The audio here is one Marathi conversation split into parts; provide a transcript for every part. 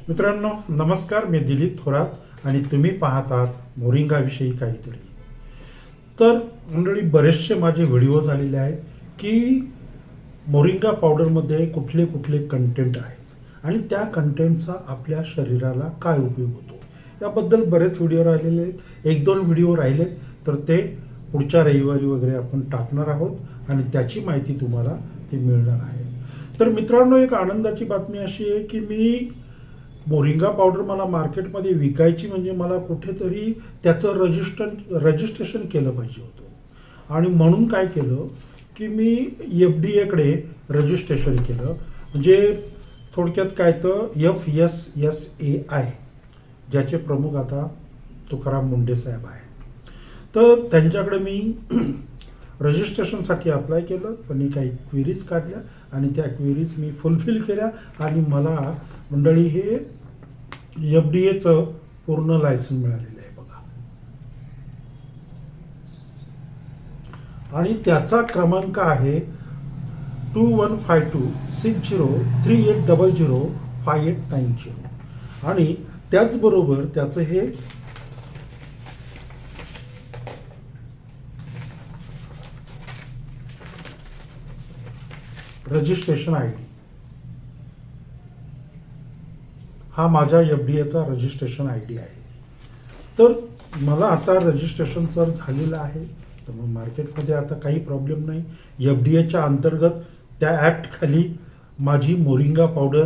मित्रांनो नमस्कार, मी दिलीप थोरात आणि तुम्ही पाहतात मोरिंगाविषयी काहीतरी. तर मंडळी, बरेचसे माझे व्हिडिओ झालेले आहेत की मोरिंगा पावडरमध्ये कुठले कुठले कंटेंट आहेत आणि त्या कंटेंटचा आपल्या शरीराला काय उपयोग होतो याबद्दल बरेच व्हिडिओ राहिलेले आहेत. एक दोन व्हिडिओ राहिलेत तर ते पुढच्या रविवारी वगैरे आपण टाकणार आहोत आणि त्याची माहिती तुम्हाला ती मिळणार आहे. तर मित्रांनो, एक आनंदाची बातमी अशी आहे की मी मोरिंगा पावडर मला मार्केटमध्ये विकायची म्हणजे मला कुठेतरी त्याचं रजिस्ट्रेशन केलं पाहिजे होतं आणि म्हणून काय केलं की मी FDA रजिस्ट्रेशन केलं. म्हणजे थोडक्यात काय तर FSSAI, ज्याचे प्रमुख आता तुकाराम मुंडे साहेब आहे. तर त्यांच्याकडे मी रजिस्ट्रेशनसाठी अप्लाय केलं, पण मी काही क्वेरीज काढल्या आणि त्या क्वेरीज मी फुलफिल केल्या आणि मला मंडळी हे FDAचं पूर्ण लायसन मिळालेलं आहे बघा. आणि त्याचा क्रमांक आहे 21526038005890 आणि त्याचबरोबर त्याचं हे रजिस्ट्रेशन ID, हा माझ्या FDAचा रजिस्ट्रेशन ID आहे. तर मला आता रजिस्ट्रेशन तर झालेलं आहे, तर मग मार्केटमध्ये आता काही प्रॉब्लेम नाही. FDAच्या अंतर्गत त्या ॲक्ट खाली माझी मोरिंगा पावडर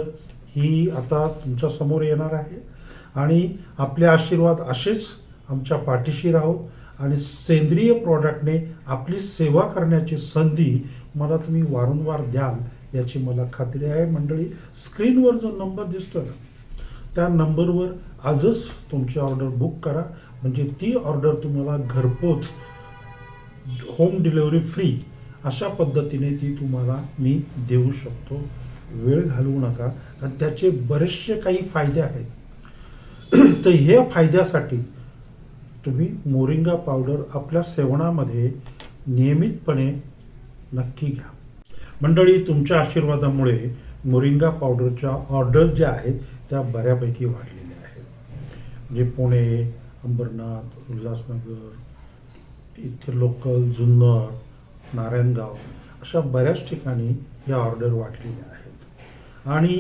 ही आता तुमच्या समोर येणार आहे आणि आपले आशीर्वाद असेच आमच्या पाठीशी राहो आणि सेंद्रिय प्रॉडक्टने आपली सेवा करण्याची संधी मला तुम्ही वारंवार द्याल याची मला खात्री आहे. मंडळी, स्क्रीनवर जो नंबर दिसतो ना, त्या नंबरवर आजच तुमची ऑर्डर बुक करा, म्हणजे ती ऑर्डर तुम्हाला घरपोच होम डिलिव्हरी फ्री अशा पद्धतीने ती तुम्हाला मी देऊ शकतो. वेळ घालवू नका, आणि त्याचे बरेचसे काही फायदे आहेत. तर हे फायद्यासाठी तुम्ही मोरिंगा पावडर आपल्या सेवनामध्ये नियमितपणे नक्की घ्या. मंडळी, तुमच्या आशीर्वादामुळे मोरिंगा पावडरच्या ऑर्डर्स ज्या आहेत त्या बऱ्यापैकी वाढलेल्या आहेत. म्हणजे पुणे, अंबरनाथ, उल्हासनगर, इथे लोकल, जुन्नर, नारायणगाव अशा बऱ्याच ठिकाणी या ऑर्डर वाढलेल्या आहेत आणि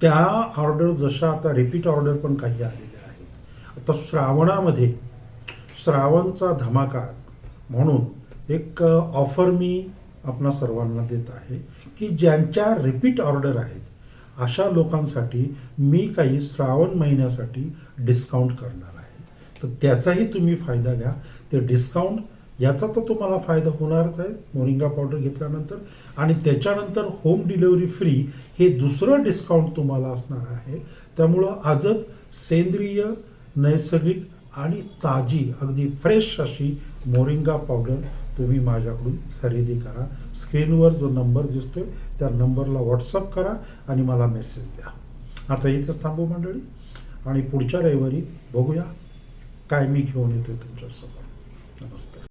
त्या ऑर्डर जशा आता रिपीट ऑर्डर पण काही आलेल्या आहेत. आता श्रावणामध्ये श्रावणचा धमाका म्हणून एक ऑफर मी आपणा सर्वांना देत आहे की ज्यांच्या रिपीट ऑर्डर आहेत अशा लोकांसाठी मी काही श्रावण महिन्यासाठी डिस्काउंट करणार आहे. तर त्याचाही तुम्ही फायदा घ्या. ते डिस्काउंट याचा तर तुम्हाला फायदा होणारच आहे मोरिंगा पावडर घेतल्यानंतर, आणि त्याच्यानंतर होम डिलिव्हरी फ्री हे दुसरं डिस्काउंट तुम्हाला असणार आहे. त्यामुळं आजच सेंद्रिय, नैसर्गिक आणि ताजी, अगदी फ्रेश अशी मोरिंगा पावडर तुम्ही माझ्याकडून खरेदी करा. स्क्रीनवर जो नंबर दिसतोय त्या नंबरला व्हॉट्सअप करा आणि मला मेसेज द्या. आता इथेच थांबू मंडळी, आणि पुढच्या रविवारी बघूया काय मी घेऊन येतोय तुमच्यासमोर. नमस्ते.